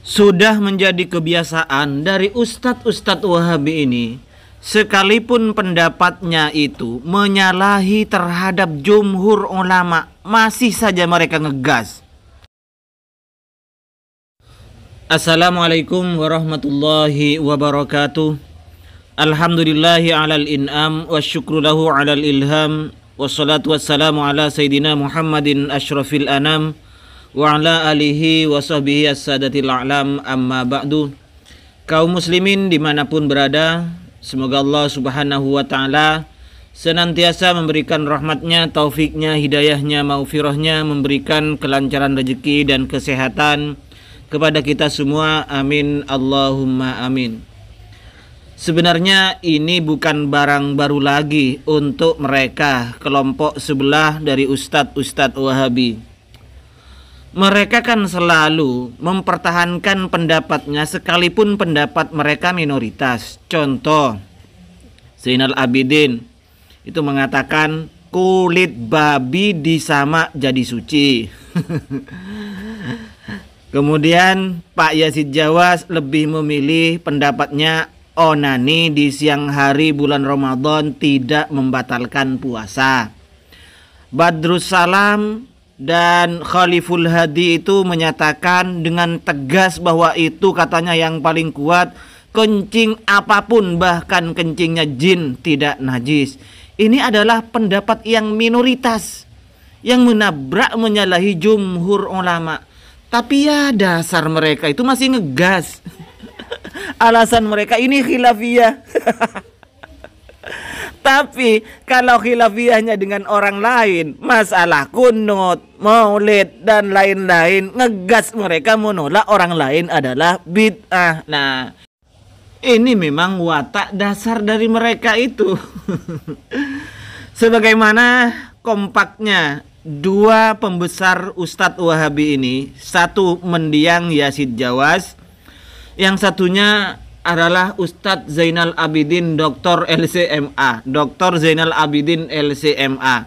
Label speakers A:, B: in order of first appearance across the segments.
A: Sudah menjadi kebiasaan dari ustadz-ustadz Wahabi ini, sekalipun pendapatnya itu menyalahi terhadap jumhur ulama, masih saja mereka ngegas. Assalamualaikum warahmatullahi wabarakatuh. Alhamdulillahi alal in'am wa syukru lahu alal ilham. Wassalatu wassalamu ala sayyidina Muhammadin asyrafil anam wa ala alihi wa sahbihi as-sadatil a'lam, amma ba'du. Kaum muslimin dimanapun berada, semoga Allah subhanahu wa ta'ala senantiasa memberikan rahmatnya, taufiknya, hidayahnya, maufirahnya, memberikan kelancaran rezeki dan kesehatan kepada kita semua, amin Allahumma amin. Sebenarnya ini bukan barang baru lagi untuk mereka, kelompok sebelah dari ustadz-ustadz Wahabi. Mereka kan selalu mempertahankan pendapatnya sekalipun pendapat mereka minoritas. Contoh, Zainal Abidin itu mengatakan kulit babi disamak jadi suci. Kemudian Pak Yazid Jawas lebih memilih pendapatnya onani di siang hari bulan Ramadan tidak membatalkan puasa. Badrus Salam dan Khaliful Hadi itu menyatakan dengan tegas bahwa itu katanya yang paling kuat, kencing apapun bahkan kencingnya jin tidak najis. Ini adalah pendapat yang minoritas yang menabrak menyalahi jumhur ulama. Tapi ya dasar mereka itu masih ngegas. Alasan mereka ini khilafiyah. Tapi kalau khilafiyahnya dengan orang lain, masalah kunut, maulid dan lain-lain, ngegas mereka menolak orang lain adalah bid'ah. Nah, ini memang watak dasar dari mereka itu. Sebagaimana kompaknya dua pembesar Ustadz Wahabi ini, satu mendiang Yazid Jawas, yang satunya adalah Ustadz Zainal Abidin Dr. LCMA, Dr. Zainal Abidin LCMA.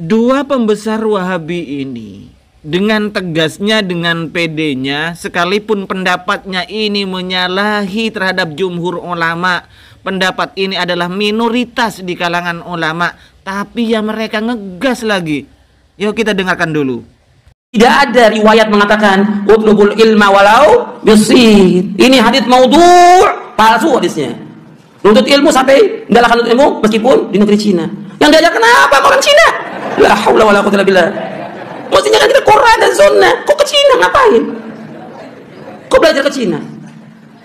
A: Dua pembesar Wahabi ini dengan tegasnya, dengan pedenya, sekalipun pendapatnya ini menyalahi terhadap jumhur ulama, pendapat ini adalah minoritas di kalangan ulama, tapi ya mereka ngegas lagi. Yuk kita dengarkan dulu.
B: Tidak ada riwayat mengatakan utlubul ilma walau bisin. Ini hadits maudhu', palsu hadisnya. Nuntut ilmu sampai ndalakan nuntut ilmu meskipun di negeri Cina. Yang diajarkan apa orang Cina? La haula wala quwwata illa billah. Mestinya kan kita Quran dan Sunnah. Kok ke Cina ngapain? Kok belajar ke Cina?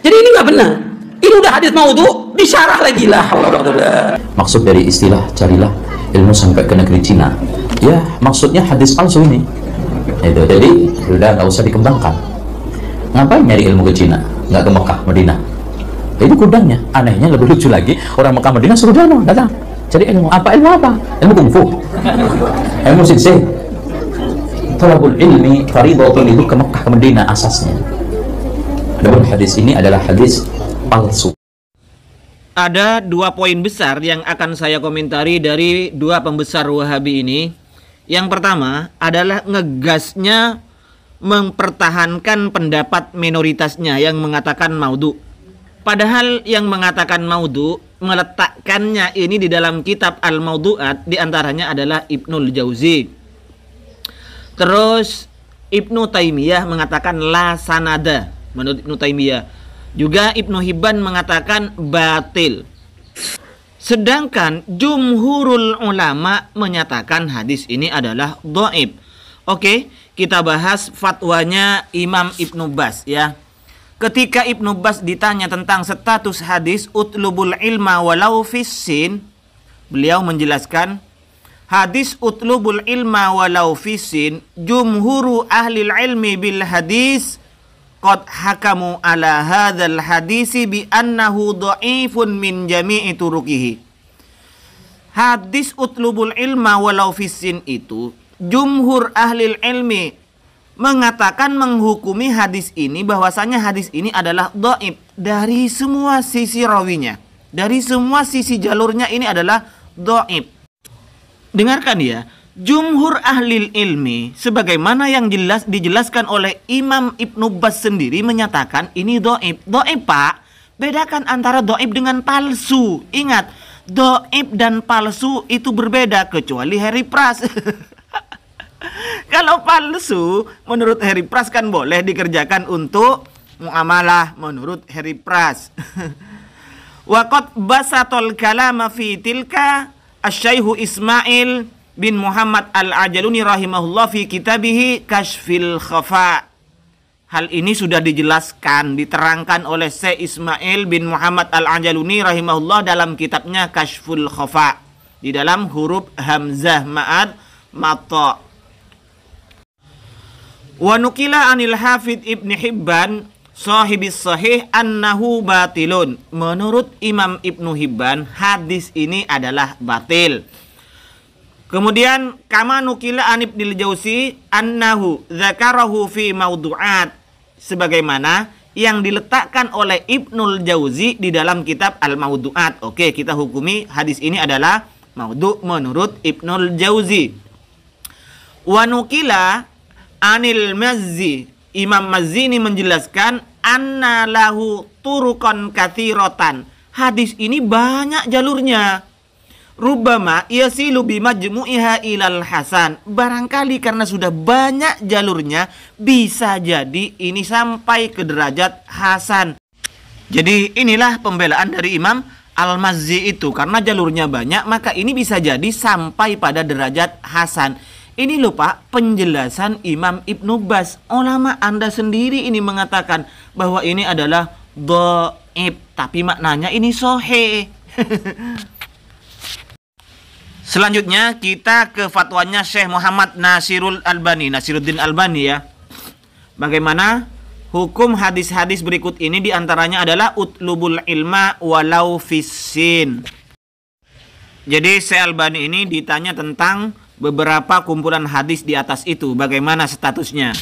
B: Jadi ini nggak benar. Ini udah hadis maudhu', disyarah lagi. La haula wala quwwata illa billah.
C: Maksud dari istilah carilah ilmu sampai ke negeri Cina, ya maksudnya hadis palsu ini. Itu jadi sudah nggak usah dikembangkan. Ngapain nyari ilmu ke Cina, nggak ke Mekah, Madinah? Itu kudanya. Anehnya lebih lucu lagi, orang Mekah, Madinah suruh dia datang cari ilmu. Ilmu apa? Ilmu kungfu, ilmu sinsih. Thalabul ilmi fardhatun, itu ke Mekah, ke Madinah asasnya. Adapun hadis ini adalah hadis palsu.
A: Ada dua poin besar yang akan saya komentari dari dua pembesar Wahabi ini. Yang pertama adalah ngegasnya mempertahankan pendapat minoritasnya yang mengatakan maudhu. Padahal yang mengatakan maudhu meletakkannya ini di dalam kitab Al-Maudhu'at, diantaranya adalah Ibnul Jauzi. Terus Ibnu Taimiyah mengatakan la sanada menurut Ibnu Taimiyah. Juga Ibnu Hibban mengatakan batil. Sedangkan jumhurul ulama menyatakan hadis ini adalah dhaif. Oke, kita bahas fatwanya Imam Ibnu Baz ya. Ketika Ibnu Baz ditanya tentang status hadis utlubul ilma walau fissin, beliau menjelaskan hadis utlubul ilma walau fissin, jumhuru ahlil ilmi bil hadis qad hakamu ala hadzal hadisi bi annahu dhaifun min jami'i turuqihi. Hadis utlubul ilma walau fissin itu jumhur ahlil ilmi mengatakan, menghukumi hadis ini bahwasanya hadis ini adalah dhaif dari semua sisi rawinya, dari semua sisi jalurnya ini adalah dhaif. Dengarkan ya, Jumhur ahli ilmi sebagaimana yang dijelaskan oleh Imam Ibnu Baz sendiri menyatakan ini dhaif. Dhaif, Pak. Bedakan antara dhaif dengan palsu. Ingat, dhaif dan palsu itu berbeda kecuali Harry Pras. Kalau palsu menurut Harry Pras kan boleh dikerjakan untuk muamalah menurut Harry Pras. Waqad basatul kalama fi tilka asy-Syaikh Ismail bin Muhammad Al-Ajaluni rahimahullah fi kitabih Kashfil Khafa. Hal ini sudah dijelaskan, diterangkan oleh Syekh Ismail bin Muhammad Al-Ajaluni rahimahullah dalam kitabnya Kashful Khafa di dalam huruf hamzah ma'ad mata. Wa nukila anil Hafidz Ibn Hibban sahibis sahih annahu batilun. Menurut Imam Ibnu Hibban, hadis ini adalah batil. Kemudian kama nukila an Ibnul Jauzi annahu dzakarahu fi maudu'at, sebagaimana yang diletakkan oleh Ibnul Jauzi di dalam kitab Al-Maudu'at. Oke, kita hukumi hadis ini adalah maudhu' menurut Ibnul Jauzi. Wa nukila anil Mazzi, Imam Mazzi ini menjelaskan anna lahu turuqan katsiratan. Hadis ini banyak jalurnya. Rubbama yasilu bimajmu'iha ilal hasan. Barangkali karena sudah banyak jalurnya, bisa jadi ini sampai ke derajat hasan. Jadi inilah pembelaan dari Imam Al-Mazzi itu. Karena jalurnya banyak, maka ini bisa jadi sampai pada derajat hasan. Ini loh Pak, penjelasan Imam Ibnu Baz. Ulama Anda sendiri ini mengatakan bahwa ini adalah dhaif, tapi maknanya ini sahih. Selanjutnya kita ke fatwanya Syekh Muhammad Nasiruddin Albani ya. Bagaimana hukum hadis-hadis berikut ini, diantaranya adalah utlubul ilma walau fissin. Jadi Syekh Albani ini ditanya tentang beberapa kumpulan hadis di atas itu, bagaimana statusnya.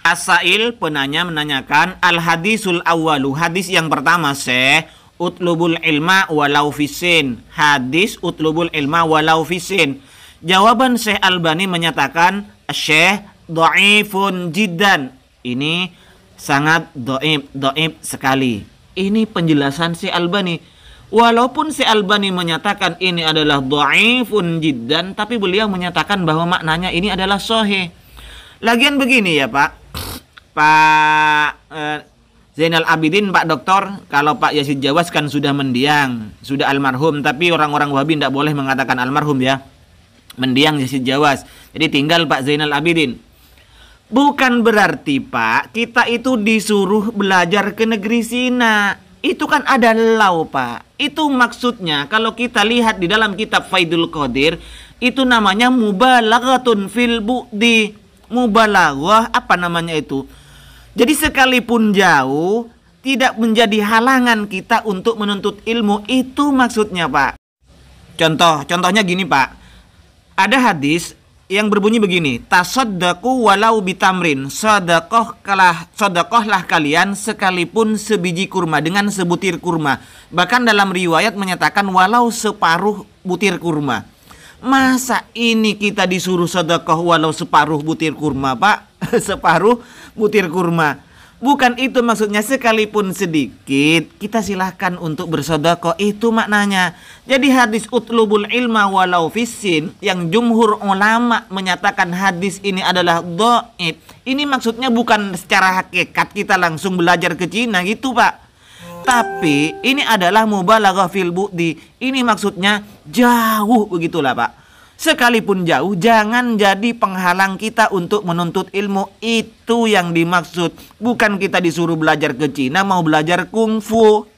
A: As-Sa'il, penanya menanyakan, al-hadisul awwalu, hadis yang pertama Syekh, utlubul ilma walau fisin. Hadis utlubul ilma walau fisin. Jawaban Syekh Albani menyatakan Syekh dhaifun jiddan. Ini sangat dhaif sekali. Ini penjelasan Syekh Albani. Walaupun Syekh Albani menyatakan ini adalah dhaifun jiddan, tapi beliau menyatakan bahwa maknanya ini adalah sahih. Lagian begini ya Pak Zainal Abidin, Pak Doktor, kalau Pak Yazid Jawas kan sudah mendiang, sudah almarhum, tapi orang-orang Wahabi tidak boleh mengatakan almarhum ya. Mendiang Yazid Jawas. Jadi tinggal Pak Zainal Abidin. Bukan berarti Pak, kita itu disuruh belajar ke negeri Cina. Itu kan ada law Pak. Itu maksudnya kalau kita lihat di dalam kitab Faidul Qadir, itu namanya mubalaghatun fil bu'di. Mubalaghah, apa namanya itu? Jadi sekalipun jauh, tidak menjadi halangan kita untuk menuntut ilmu. Itu maksudnya Pak. Contohnya gini Pak. Ada hadis yang berbunyi begini, tasaddaqu walau bitamrin, sedekahlah kalian sekalipun sebiji kurma, dengan sebutir kurma. Bahkan dalam riwayat menyatakan walau separuh butir kurma. Masa ini kita disuruh sedekah walau separuh butir kurma Pak? Separuh butir kurma. Bukan itu maksudnya, sekalipun sedikit kita silahkan untuk bersedekah, itu maknanya. Jadi hadis utlubul ilma walau fissin, yang jumhur ulama menyatakan hadis ini adalah dhaif, ini maksudnya bukan secara hakikat kita langsung belajar ke Cina gitu Pak, tapi ini adalah mubalaghah fil bu'di. Ini maksudnya jauh, begitulah Pak. Sekalipun jauh, jangan jadi penghalang kita untuk menuntut ilmu. Itu yang dimaksud. Bukan kita disuruh belajar ke Cina, mau belajar kungfu.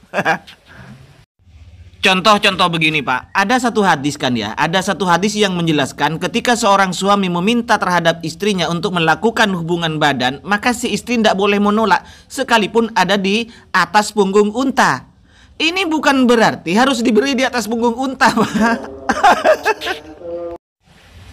A: Contoh begini Pak. Ada satu hadis kan ya. Ada satu hadis yang menjelaskan ketika seorang suami meminta terhadap istrinya untuk melakukan hubungan badan, maka si istri tidak boleh menolak sekalipun ada di atas punggung unta. Ini bukan berarti harus diberi di atas punggung unta Pak.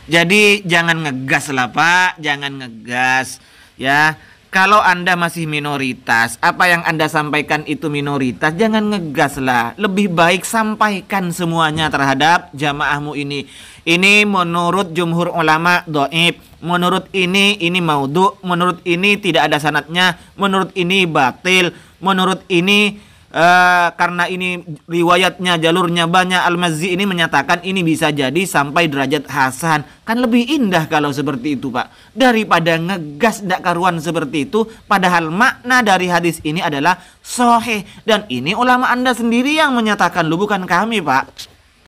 A: Jadi jangan ngegas lah Pak, jangan ngegas ya. Kalau Anda masih minoritas, apa yang Anda sampaikan itu minoritas, jangan ngegas lah. Lebih baik sampaikan semuanya terhadap jamaahmu ini. Ini menurut jumhur ulama dhaif, menurut ini maudhu, menurut ini tidak ada sanadnya, menurut ini batil, menurut ini karena ini riwayatnya jalurnya banyak. Al-Mazzi ini menyatakan ini bisa jadi sampai derajat hasan. Kan lebih indah kalau seperti itu, Pak, daripada ngegas ndak karuan seperti itu, padahal makna dari hadis ini adalah sahih, dan ini ulama Anda sendiri yang menyatakan, lu bukan kami, Pak.